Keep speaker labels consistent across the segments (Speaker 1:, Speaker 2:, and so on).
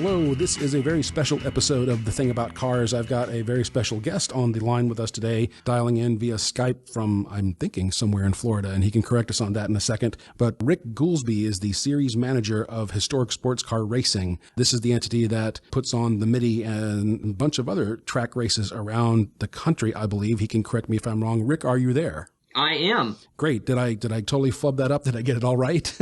Speaker 1: Hello, this is a very special episode of The Thing About Cars. I've got a very special guest on the line with us today, dialing in via Skype from, I'm thinking, somewhere in Florida, and he can correct us on that in a second. But Rick Goolsby is the series manager of Historic Sportscar Racing. This is the entity that puts on the Mitty and a bunch of other track races around the country, I believe. He can correct me if I'm wrong. Rick, are you there?
Speaker 2: I am.
Speaker 1: Great. Did I totally flub that up? Did I get it all right?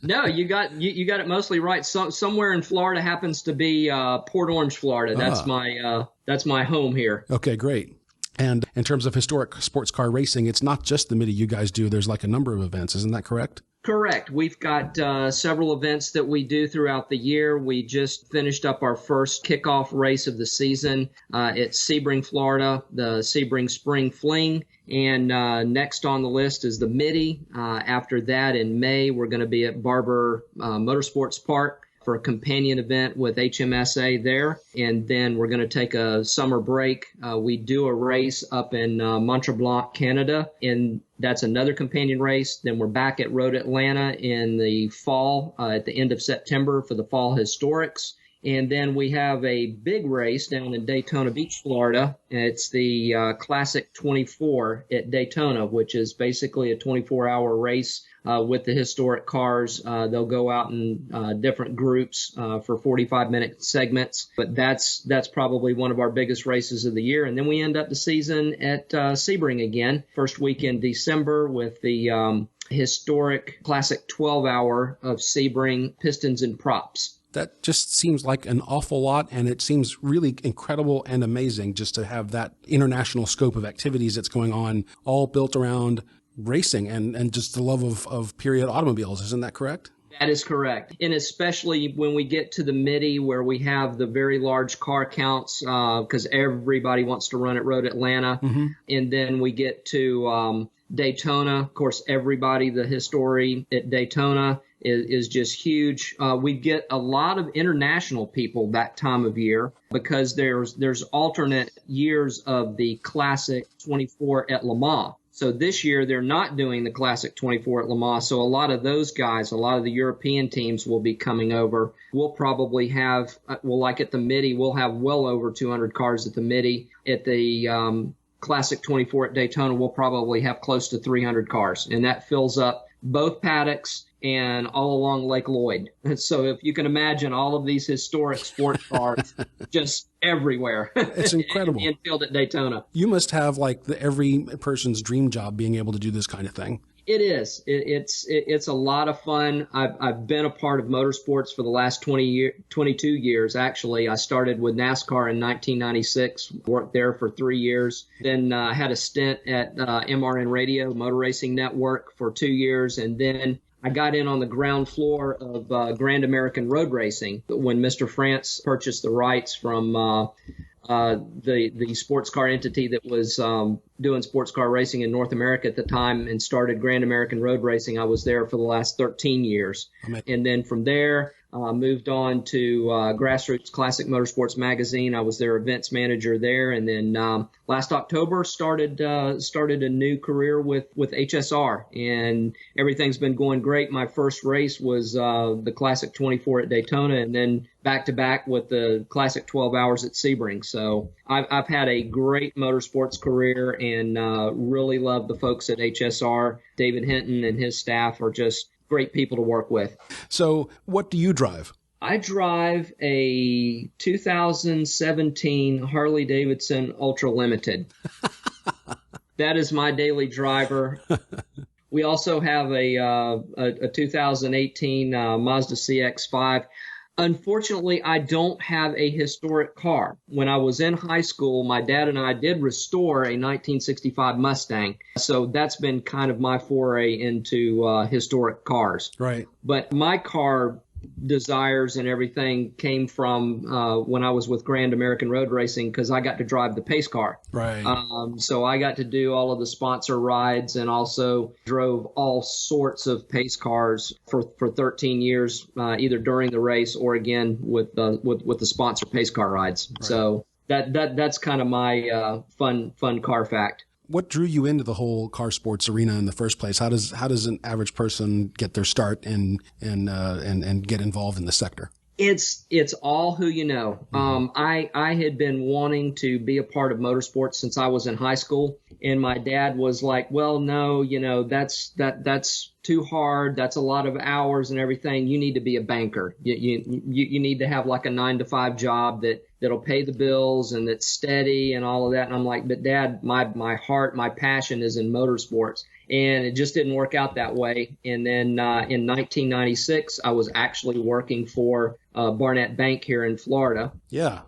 Speaker 2: No, you got it mostly right. Somewhere in Florida happens to be Port Orange, Florida. That's my home here.
Speaker 1: Okay, great. And in terms of historic sports car racing, it's not just the Mitty you guys do. There's like a number of events. Isn't that correct?
Speaker 2: Correct. We've got several events that we do throughout the year. We just finished up our first kickoff race of the season at Sebring, Florida, the Sebring Spring Fling. And next on the list is the Mitty. After that, in May, we're going to be at Barber Motorsports Park for a companion event with HMSA there. And then we're going to take a summer break. We do a race up in Mont-Tremblant, Canada, and that's another companion race. Then we're back at Road Atlanta in the fall, at the end of September for the Fall Historics. And then we have a big race down in Daytona Beach, Florida. It's the Classic 24 at Daytona, which is basically a 24-hour race with the historic cars. They'll go out in different groups for 45-minute segments. But that's probably one of our biggest races of the year. And then we end up the season at Sebring again, first week in December with the historic Classic 12-hour of Sebring Pistons and Props.
Speaker 1: That just seems like an awful lot, and it seems really incredible and amazing just to have that international scope of activities that's going on, all built around racing and just the love of period automobiles. Isn't that correct?
Speaker 2: That is correct. And especially when we get to the Mitty, where we have the very large car counts, because everybody wants to run at Road Atlanta. Mm-hmm. And then we get to Daytona. Of course, the history at Daytona is just huge. We get a lot of international people that time of year because there's alternate years of the Classic 24 at Le Mans. So this year they're not doing the Classic 24 at Le Mans. So a lot of those guys, a lot of the European teams will be coming over. We'll probably have, like at the Mitty, we'll have well over 200 cars at the Mitty. At the Classic 24 at Daytona, we'll probably have close to 300 cars. And that fills up both paddocks and all along Lake Lloyd. And so if you can imagine all of these historic sports cars just everywhere.
Speaker 1: It's incredible.
Speaker 2: In field at Daytona.
Speaker 1: You must have like every person's dream job being able to do this kind of thing.
Speaker 2: It is. It's a lot of fun. I've been a part of motorsports for the last 22 years, actually. I started with NASCAR in 1996, worked there for 3 years. Then had a stint at MRN Radio, Motor Racing Network, for 2 years. And then I got in on the ground floor of Grand American Road Racing when Mr. France purchased the rights from the sports car entity that was doing sports car racing in North America at the time and started Grand American Road Racing. I was there for the last 13 years. And then from there, moved on to Grassroots Classic Motorsports Magazine. I was their events manager there. And then last October started a new career with HSR. And everything's been going great. My first race was the Classic 24 at Daytona, and then back-to-back with the Classic 12 hours at Sebring. So I've had a great motorsports career and really love the folks at HSR. David Hinton and his staff are just great people to work with.
Speaker 1: So what do you drive?
Speaker 2: I drive a 2017 Harley-Davidson Ultra Limited. That is my daily driver. We also have a 2018 Mazda CX-5. Unfortunately, I don't have a historic car. When I was in high school, my dad and I did restore a 1965 Mustang. So that's been kind of my foray into historic cars.
Speaker 1: Right.
Speaker 2: But my car desires and everything came from when I was with Grand American Road Racing, because I got to drive the pace car.
Speaker 1: Right.
Speaker 2: So I got to do all of the sponsor rides and also drove all sorts of pace cars for 13 years, either during the race or again with the sponsor pace car rides. Right. So that's kind of my fun car fact.
Speaker 1: What drew you into the whole car sports arena in the first place? How does an average person get their start and get involved in the sector?
Speaker 2: It's all who you know. I had been wanting to be a part of motorsports since I was in high school, and my dad was like, well, no, that's too hard. That's a lot of hours and everything. You need to be a banker. You need to have like a 9-to-5 job that'll pay the bills and that's steady and all of that. And I'm like, but Dad, my heart, my passion is in motorsports. And it just didn't work out that way. And then in 1996, I was actually working for Barnett Bank here in Florida.
Speaker 1: Yeah.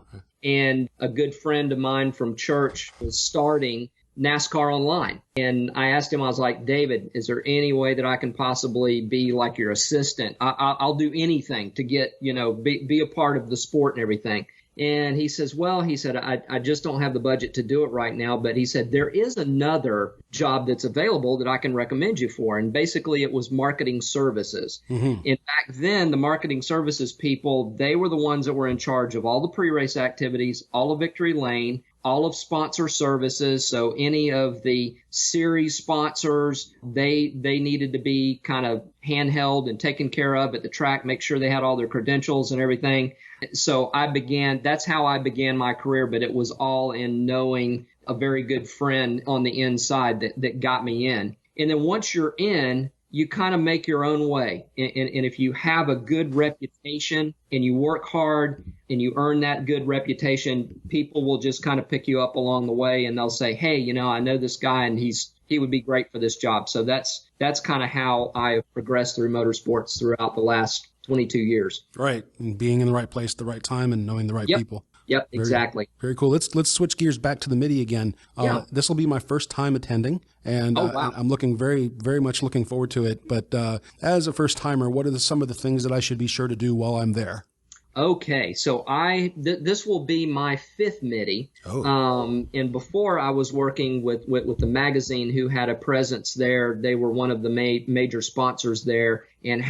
Speaker 2: And a good friend of mine from church was starting NASCAR Online. And I asked him, I was like, David, is there any way that I can possibly be like your assistant? I'll do anything to get, be a part of the sport and everything. And he says, well, he said, I just don't have the budget to do it right now. But he said, there is another job that's available that I can recommend you for. And basically it was marketing services. And back then, the marketing services people, they were the ones that were in charge of all the pre-race activities, all of Victory Lane, all of sponsor services. So any of the series sponsors, they needed to be kind of handheld and taken care of at the track, make sure they had all their credentials and everything. So that's how I began my career, but it was all in knowing a very good friend on the inside that got me in. And then once you're in, you kind of make your own way. And if you have a good reputation and you work hard and you earn that good reputation, people will just kind of pick you up along the way and they'll say, hey, I know this guy and he would be great for this job. So that's kind of how I progressed through motorsports throughout the last 22 years.
Speaker 1: Right. And being in the right place at the right time and knowing the right people.
Speaker 2: Yep, exactly.
Speaker 1: Very cool. Let's switch gears back to the Mitty again. This will be my first time attending, and
Speaker 2: wow. I'm
Speaker 1: looking very, very much looking forward to it. But as a first timer, what are some of the things that I should be sure to do while I'm there?
Speaker 2: Okay, so this will be my fifth Mitty. And before I was working with the magazine who had a presence there. They were one of the major sponsors there, and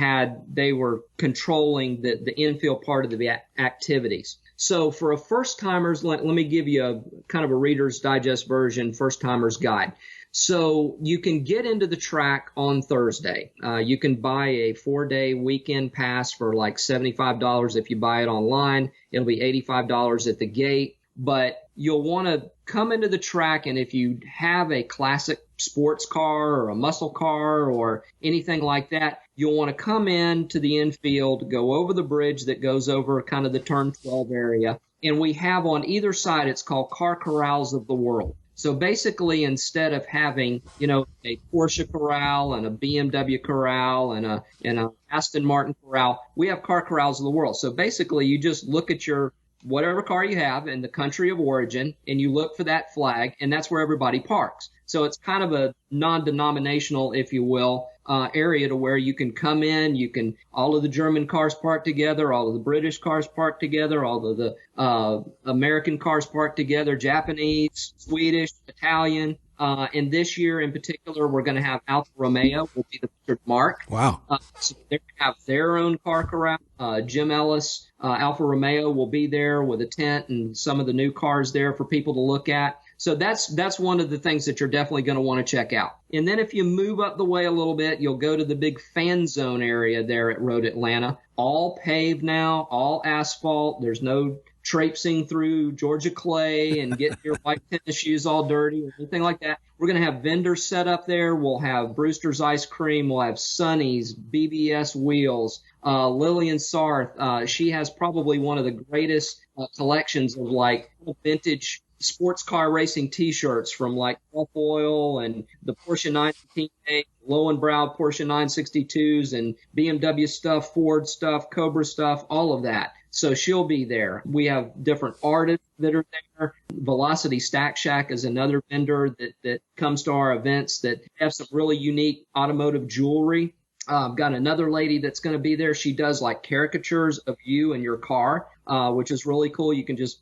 Speaker 2: they were controlling the infield part of the activities. So for a first timers, let me give you a kind of a Reader's Digest version, first timers guide. So you can get into the track on Thursday. You can buy a 4-day weekend pass for like $75 if you buy it online. It'll be $85 at the gate. But you'll want to come into the track, and if you have a classic sports car or a muscle car or anything like that, you'll want to come in to the infield, go over the bridge that goes over kind of the turn 12 area. And we have on either side, it's called car corrals of the world. So basically, instead of having, a Porsche corral and a BMW corral and a Aston Martin corral, we have car corrals of the world. So basically, you just look at your whatever car you have in the country of origin, and you look for that flag, and that's where everybody parks. So it's kind of a non-denominational, if you will, area to where you can come in. All of the German cars park together, all of the British cars park together, all of the American cars park together, Japanese, Swedish, Italian. And this year in particular, we're going to have Alfa Romeo will be the featured mark.
Speaker 1: Wow.
Speaker 2: So they're going to have their own car corral. Jim Ellis, Alfa Romeo will be there with a tent and some of the new cars there for people to look at. So that's one of the things that you're definitely going to want to check out. And then if you move up the way a little bit, you'll go to the big fan zone area there at Road Atlanta. All paved now, all asphalt. There's no traipsing through Georgia clay and getting your white tennis shoes all dirty or anything like that. We're going to have vendors set up there. We'll have Brewster's Ice Cream. We'll have Sonny's, BBS Wheels, Lillian Sarth. She has probably one of the greatest collections of like vintage sports car racing T-shirts from like Gulf Oil and the Porsche 918A, Lowenbrow Porsche 962s and BMW stuff, Ford stuff, Cobra stuff, all of that. So she'll be there. We have different artists that are there. Velocity Stack Shack is another vendor that comes to our events that have some really unique automotive jewelry. I've got another lady that's going to be there. She does like caricatures of you and your car, which is really cool. You can just,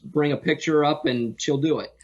Speaker 2: bring a picture up and she'll do it.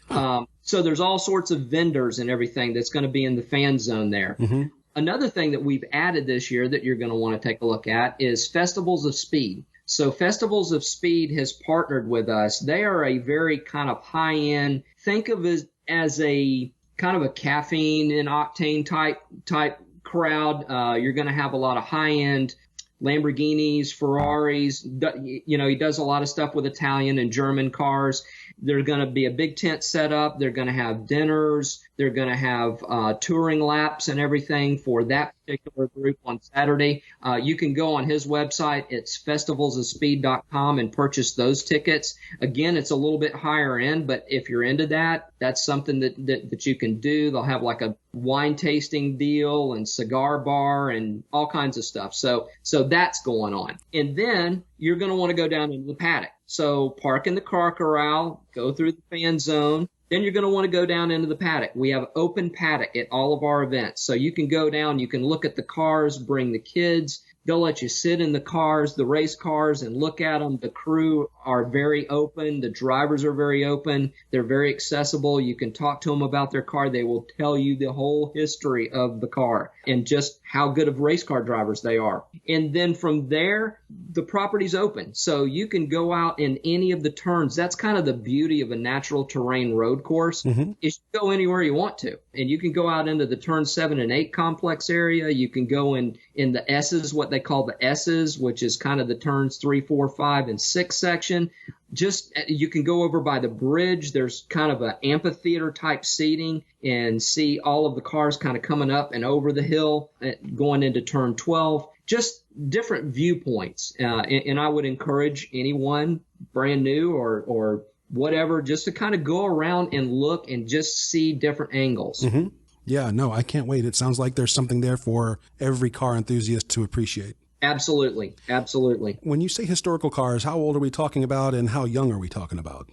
Speaker 2: So there's all sorts of vendors and everything that's going to be in the fan zone there. Mm-hmm. Another thing that we've added this year that you're going to want to take a look at is Festivals of Speed. So Festivals of Speed has partnered with us. They are a very kind of high-end, think of it as a kind of a caffeine and octane type crowd. You're going to have a lot of high-end Lamborghinis, Ferraris. He does a lot of stuff with Italian and German cars. There's going to be a big tent set up. They're going to have dinners. They're going to have touring laps and everything for that particular group on Saturday. You can go on his website. It's festivalsofspeed.com and purchase those tickets. Again, it's a little bit higher end, but if you're into that, that's something that you can do. They'll have like a wine tasting deal and cigar bar and all kinds of stuff. So that's going on. And then you're going to want to go down into the paddock. So park in the car corral, go through the fan zone. Then you're going to want to go down into the paddock. We have open paddock at all of our events. So you can go down, you can look at the cars, bring the kids. They'll let you sit in the cars, the race cars, and look at them. The crew are very open. The drivers are very open. They're very accessible. You can talk to them about their car. They will tell you the whole history of the car and just how good of race car drivers they are. And then from there, the property's open. So you can go out in any of the turns. That's kind of the beauty of a natural terrain road course. Mm-hmm. Is you go anywhere you want to. And you can go out into the turn 7 and 8 complex area. You can go in the S's, what they call the S's, which is kind of the turns 3, 4, 5, and 6 section. Just you can go over by the bridge. There's kind of an amphitheater type seating and see all of the cars kind of coming up and over the hill going into turn 12. Just different viewpoints. And I would encourage anyone brand new or whatever just to kind of go around and look and just see different angles.
Speaker 1: Mm-hmm. Yeah, no, I can't wait. It sounds like there's something there for every car enthusiast to appreciate.
Speaker 2: Absolutely. Absolutely.
Speaker 1: When you say historical cars, how old are we talking about and how young are we talking about?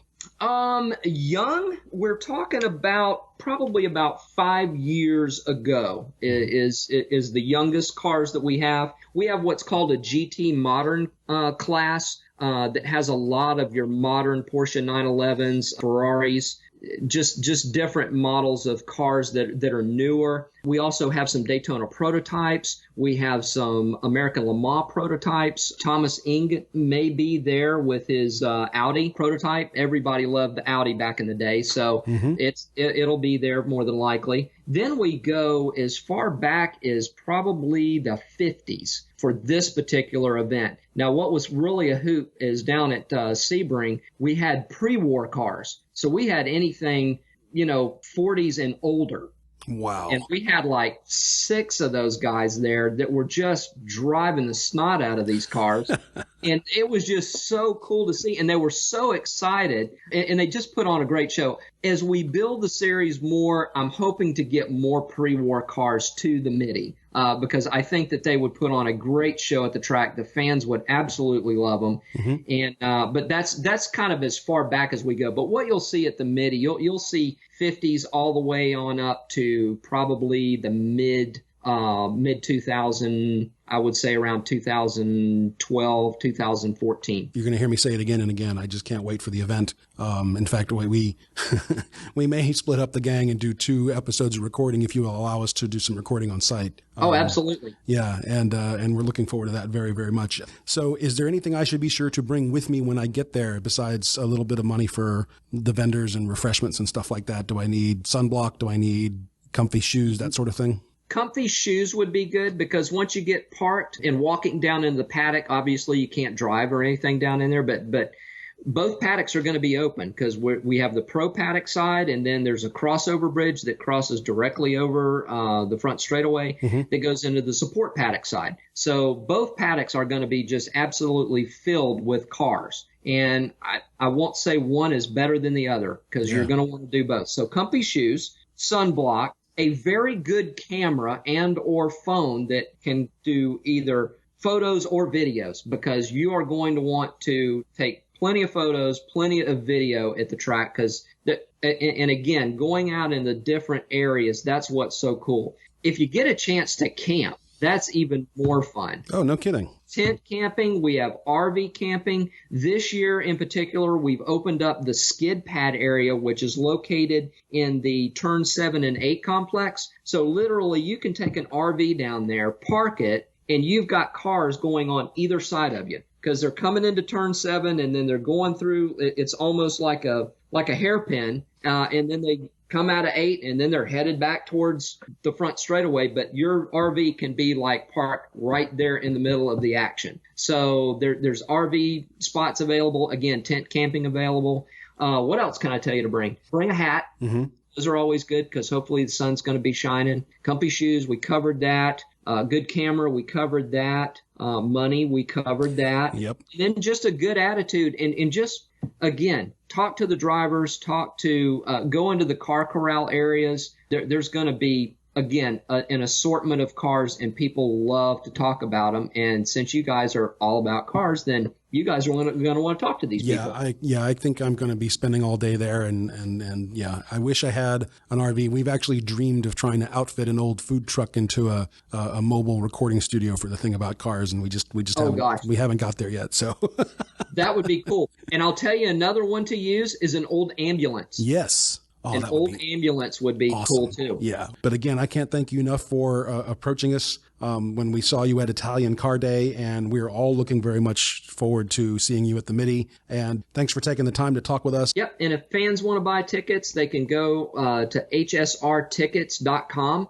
Speaker 2: Young, we're talking about probably about 5 years ago is the youngest cars that we have. We have what's called a GT modern class that has a lot of your modern Porsche 911s, Ferraris, just different models of cars that are newer. We also have some Daytona prototypes. We have some American Le Mans prototypes. Thomas Ing may be there with his Audi prototype. Everybody loved the Audi back in the day, so it'll be there more than likely. Then we go as far back as probably the 50s for this particular event. Now, what was really a hoot is down at Sebring, we had pre-war cars. So we had anything, 40s and older.
Speaker 1: Wow.
Speaker 2: And we had like 6 of those guys there that were just driving the snot out of these cars. And it was just so cool to see. And they were so excited. And they just put on a great show. As we build the series more, I'm hoping to get more pre-war cars to the Mitty. Because I think that they would put on a great show at the track. The fans would absolutely love them. Mm-hmm. And but that's kind of as far back as we go. But what you'll see at the Mitty, you'll see 50s all the way on up to probably the mid 2000, I would say around 2012, 2014.
Speaker 1: You're going to hear me say it again and again. I just can't wait for the event. In fact, we may split up the gang and do 2 episodes of recording if you will allow us to do some recording on site.
Speaker 2: Oh, absolutely.
Speaker 1: Yeah, and we're looking forward to that very, very much. So is there anything I should be sure to bring with me when I get there besides a little bit of money for the vendors and refreshments and stuff like that? Do I need sunblock? Do I need comfy shoes, that sort of thing?
Speaker 2: Comfy shoes would be good because once you get parked and walking down into the paddock, obviously you can't drive or anything down in there, but both paddocks are going to be open because we have the pro paddock side and then there's a crossover bridge that crosses directly over the front straightaway that goes into the support paddock side. So both paddocks are going to be just absolutely filled with cars. And I won't say one is better than the other because you're going to want to do both. So comfy shoes, sunblock, a very good camera and or phone that can do either photos or videos because you are going to want to take plenty of photos, plenty of video at the track because, and again, going out in the different areas, that's what's so cool. If you get a chance to camp, that's even more fun.
Speaker 1: Oh, no kidding.
Speaker 2: Tent camping, we have RV camping. This year in particular, we've opened up the skid pad area, which is located in the turn 7 and 8 complex. So literally you can take an RV down there, park it, and you've got cars going on either side of you because they're coming into turn 7 and then they're going through. It's almost like a hairpin, and then come out of 8 and then they're headed back towards the front straightaway, but your RV can be like parked right there in the middle of the action. So there's RV spots available. Again, tent camping available. What else can I tell you to bring? Bring a hat. Mm-hmm. Those are always good because hopefully the sun's going to be shining. Comfy shoes, we covered that. Good camera, we covered that. Money, we covered that.
Speaker 1: Yep.
Speaker 2: And then just a good attitude and just, again, talk to the drivers, go into the car corral areas. There's going to be, again, an assortment of cars, and people love to talk about them. And since you guys are all about cars, then you guys are going to want to talk to these people.
Speaker 1: I think I'm going to be spending all day there. And yeah, I wish I had an RV. We've actually dreamed of trying to outfit an old food truck into a mobile recording studio for the thing about cars. And we just haven't got there yet. So
Speaker 2: that would be cool. And I'll tell you, another one to use is an old ambulance.
Speaker 1: Yes.
Speaker 2: Oh, an old ambulance would be
Speaker 1: awesome.
Speaker 2: Cool too.
Speaker 1: Yeah. But again, I can't thank you enough for approaching us when we saw you at Italian Car Day, and we're all looking very much forward to seeing you at the Mitty. And thanks for taking the time to talk with us.
Speaker 2: Yep. And if fans want to buy tickets, they can go to hsrtickets.com.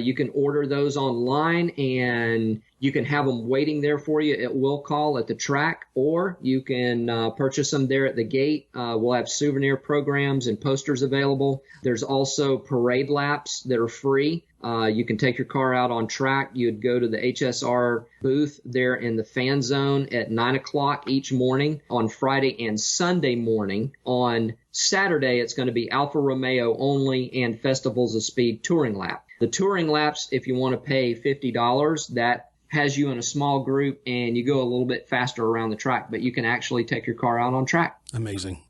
Speaker 2: You can order those online, and you can have them waiting there for you at will call at the track, or you can purchase them there at the gate. We'll have souvenir programs and posters available. There's also parade laps that are free. You can take your car out on track. You'd go to the HSR booth there in the fan zone at 9 o'clock each morning on Friday and Sunday morning. On Saturday, it's going to be Alfa Romeo only and Festivals of Speed touring lap. The touring laps, if you want to pay $50, that has you in a small group and you go a little bit faster around the track, but you can actually take your car out on track.
Speaker 1: Amazing.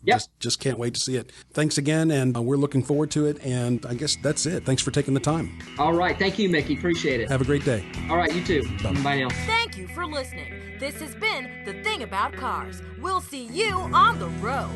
Speaker 2: Yep.
Speaker 1: Just can't wait to see it. Thanks again, and we're looking forward to it, and I guess that's it. Thanks for taking the time.
Speaker 2: All right. Thank you, Mickey. Appreciate it.
Speaker 1: Have a great day.
Speaker 2: All right, you too. Bye now.
Speaker 3: Thank you for listening. This has been The Thing About Cars. We'll see you on the road.